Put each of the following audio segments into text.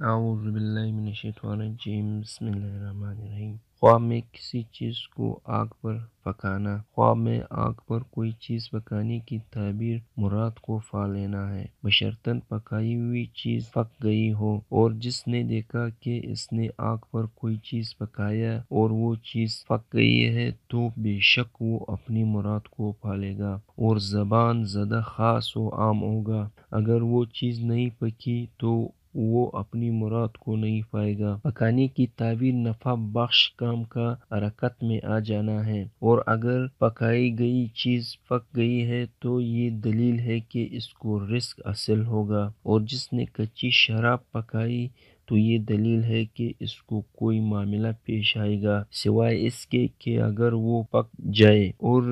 اعوذ باللہ من الشیطان الرجیم، بسم اللہ الرحمن الرحیم۔ خواب میں کسی چیز کو آگ پر پکانا۔ خواب میں آگ پر کوئی چیز پکانے کی تعبیر مراد کو پا لینا ہے، بشرطاً پکائی ہوئی چیز پک گئی ہو، اور جس نے دیکھا کہ اس نے آگ پر کوئی چیز پکایا اور وہ چیز پک گئی ہے تو بے شک وہ اپنی مراد کو پا لے گا اور زبان زدہ خاص و عام ہوگا۔ اگر وہ چیز نہیں پکی تو وہ اپنی مراد کو نہیں پائے گا۔ پکانے کی تعبیر نفع بخش کام کا حرکت میں آ جانا ہے، اور اگر پکائی گئی چیز پک گئی ہے تو یہ دلیل ہے کہ اس کو رزق حاصل ہوگا، اور جس نے کچی شراب پکائی تو یہ دلیل ہے کہ اس کو کوئی معاملہ پیش آئے گا، سوائے اس کے کہ اگر وہ پک جائے اور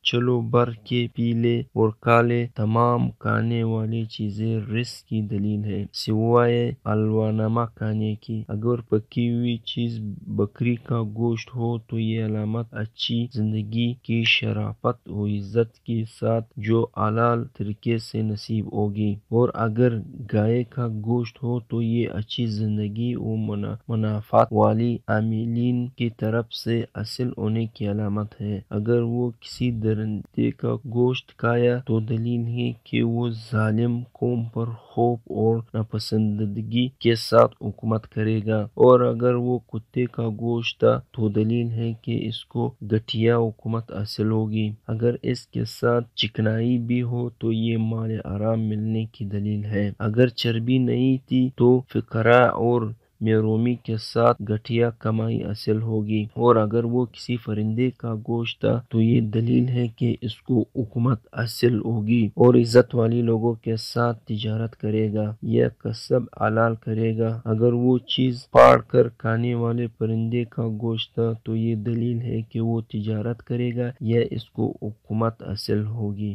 چلو بھر کے پی لے اور کھا لے۔ تمام کھانے والی چیزیں رزق کی دلیل ہے، سوائے حلوہ نمک کھانے کی۔ اگر پکی ہوئی چیز بکری کا گوشت ہو تو یہ علامت اچھی زندگی کی شرافت و عزت کے ساتھ جو حلال طریقے سے نصیب ہوگی، اور اگر گائے کا گوشت ہو تو یہ اچھی زندگی و منافعت والی عاملین کی طرف سے حاصل ہونے کی علامت ہے۔ اگر وہ کسی درندے کا گوشت کھایا تو دلیل ہے کہ وہ ظالم قوم پر خوف اور ناپسندیدگی کے ساتھ حکومت کرے گا، اور اگر وہ کتے کا گوشت تھا تو دلیل ہے کہ اس کو گھٹیا حکومت حاصل ہوگی۔ اگر اس کے ساتھ چکنائی بھی ہو تو یہ مال حرام ملنے کی دلیل ہے۔ اگر چربی نہیں تھی تو فقراء اور محرومی کے ساتھ گھٹیا کمائی حاصل ہوگی، اور اگر وہ کسی فرندے کا گوشت تھا تو یہ دلیل ہے کہ اس کو حکومت حاصل ہوگی اور عزت والے لوگوں کے ساتھ تجارت کرے گا یا کسب حلال کرے گا۔ اگر وہ چیز پھاڑ کر کھانے والے پرندے کا گوشت تھا تو یہ دلیل ہے کہ وہ تجارت کرے گا یا اس کو حکومت حاصل ہوگی۔